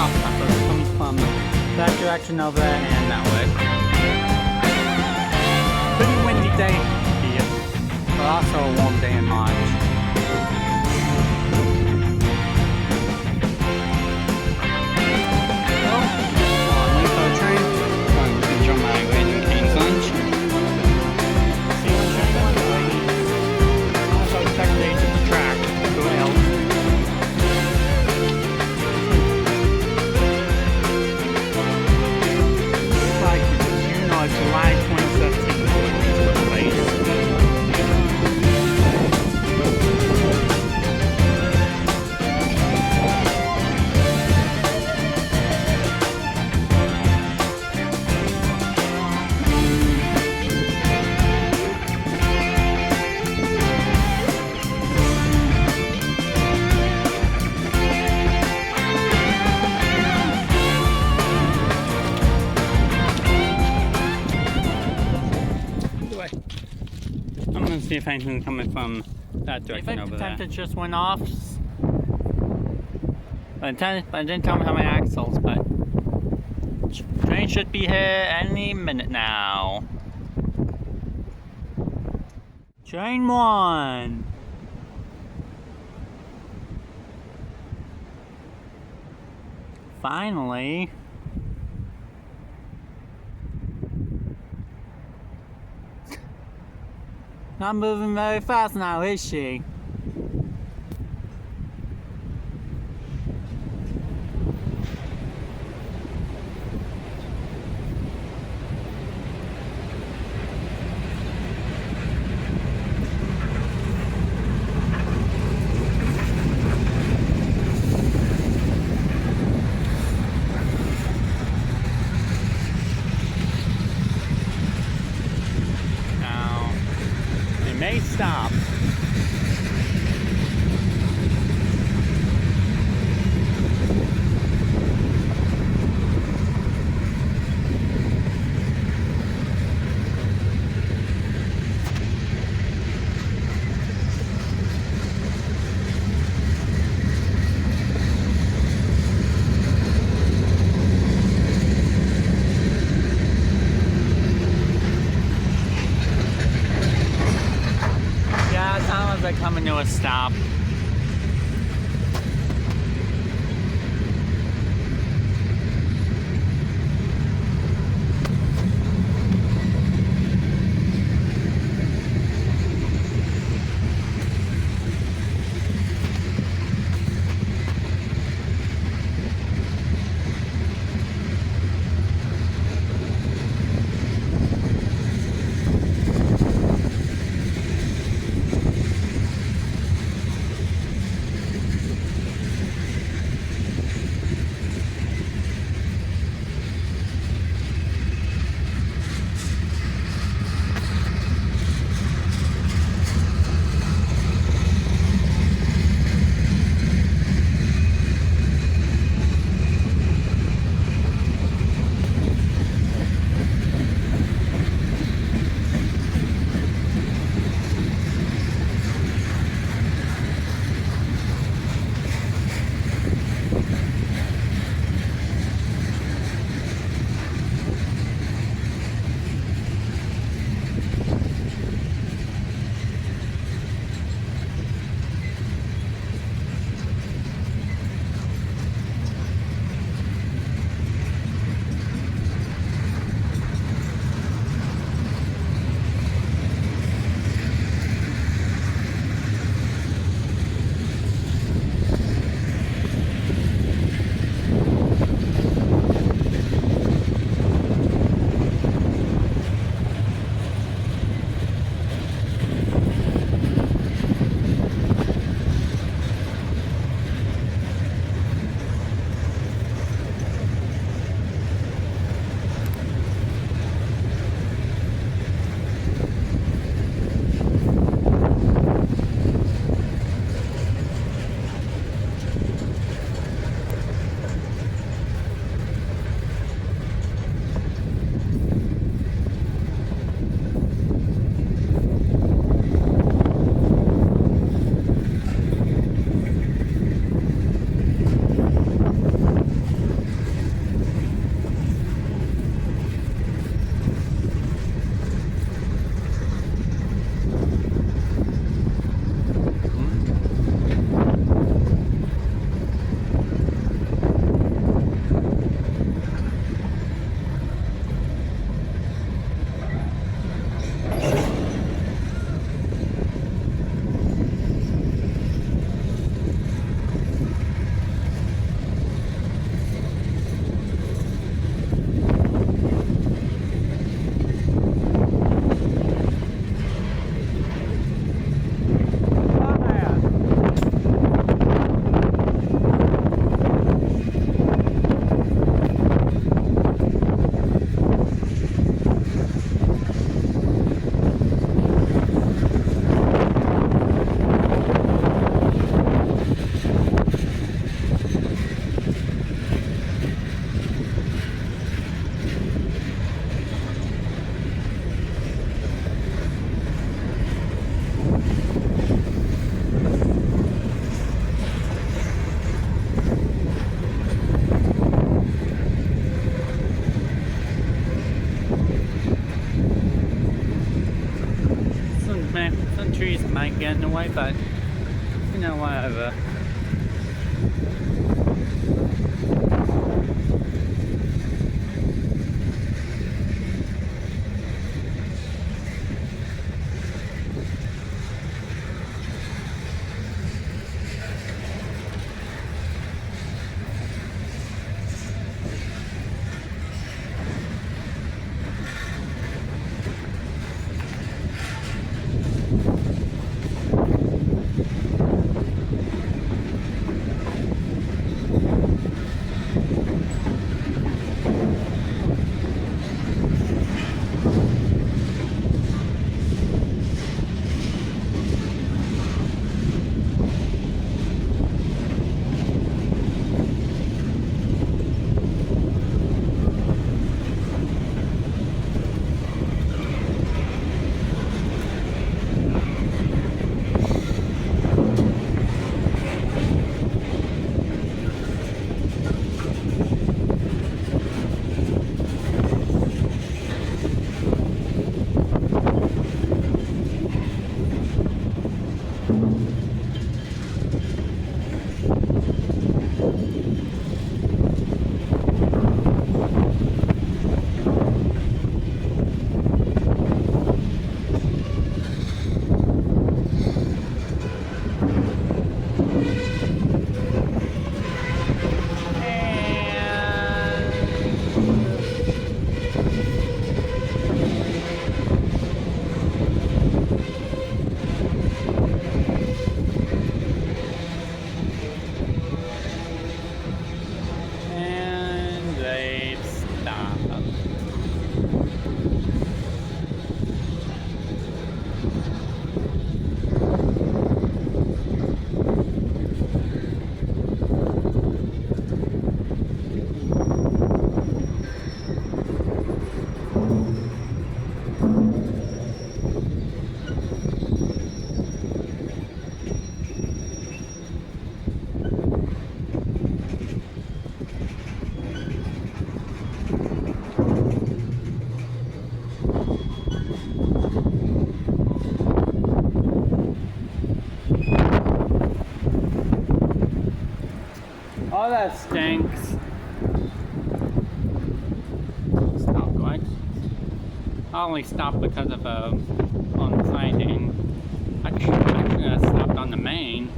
south buses coming from that direction over there and that way. Pretty windy day here, but also a warm day in March. July 2017 when these took place. I'm gonna see if anything coming from that direction over there. The just went off. But it didn't tell me how many axles, but train should be here any minute now. Train 1. Finally. Not moving very fast now, is she? May stop. They're coming to a stop. might get in the way, but you know, whatever. Oh, that stinks. Stop going. I only stopped because of on the siding. I should have stopped on the main.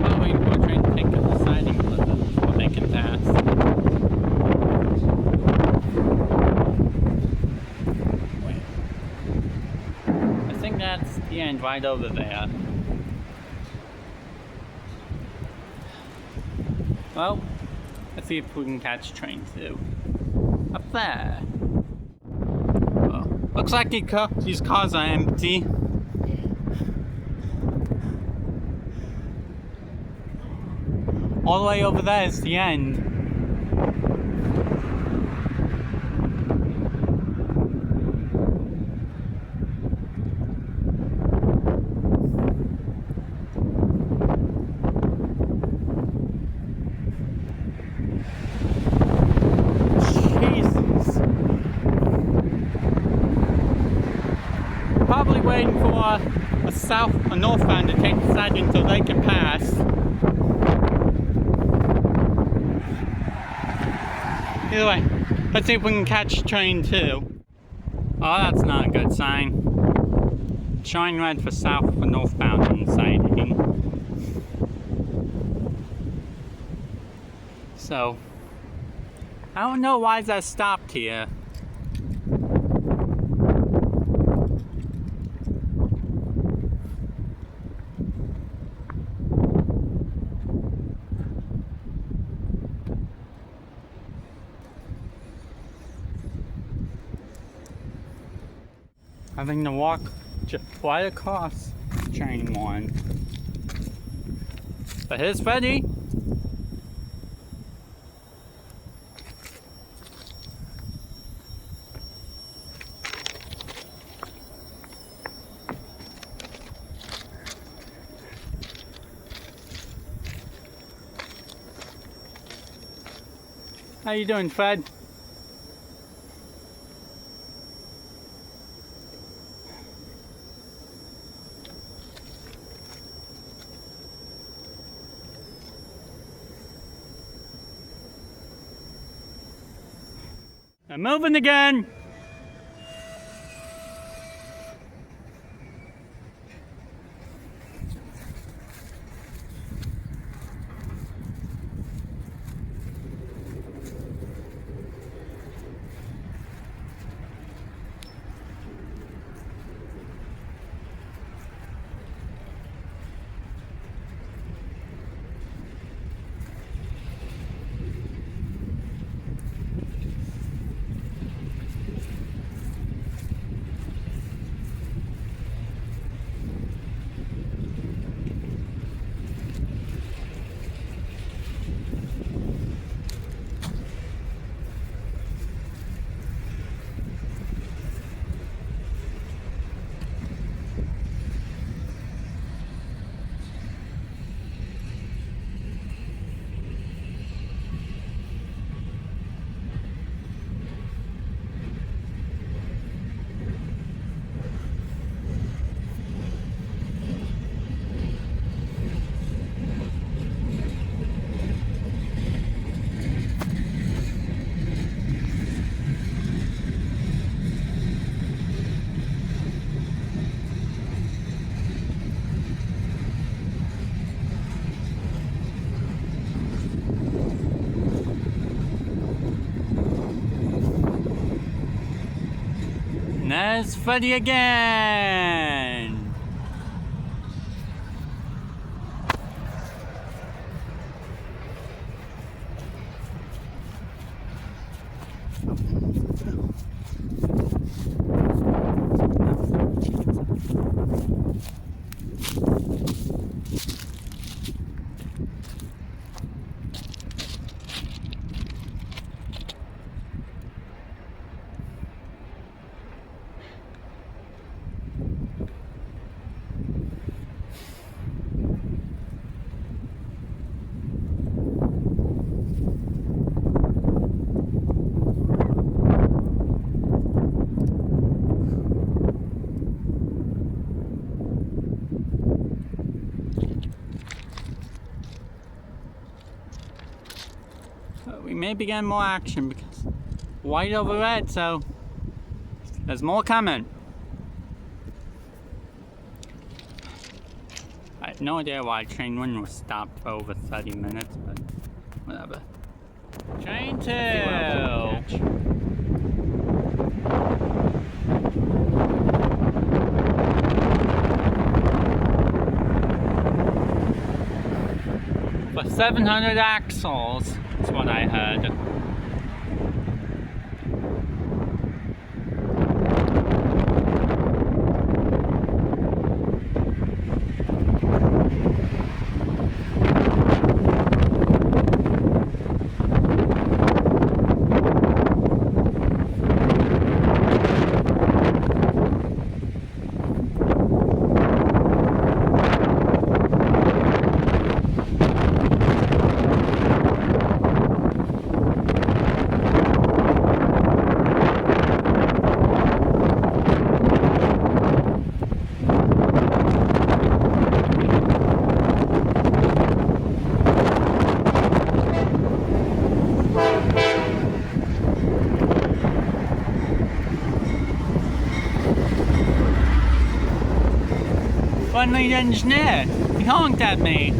Probably we're trying to take up the siding so they can pass. Wait. I think that's the end right over there. Well, let's see if we can catch a train too. Up there. Oh, looks like these cars are empty. All the way over there is the end. Probably waiting for a northbound to take the siding so they can pass. Either way, let's see if we can catch a train too. Oh, that's not a good sign. Showing red for south for northbound on the siding. So, I don't know why that stopped here. Having to walk just right across train one. But here's Freddy. How you doing, Fred? They're moving again. And there's Freddy again. We may be getting more action because white over red, so there's more coming. I have no idea why train 1 was stopped for over 30 minutes, but whatever. Train 2! For 700 axles. That's what I heard. Finally, the engineer, he honked at me.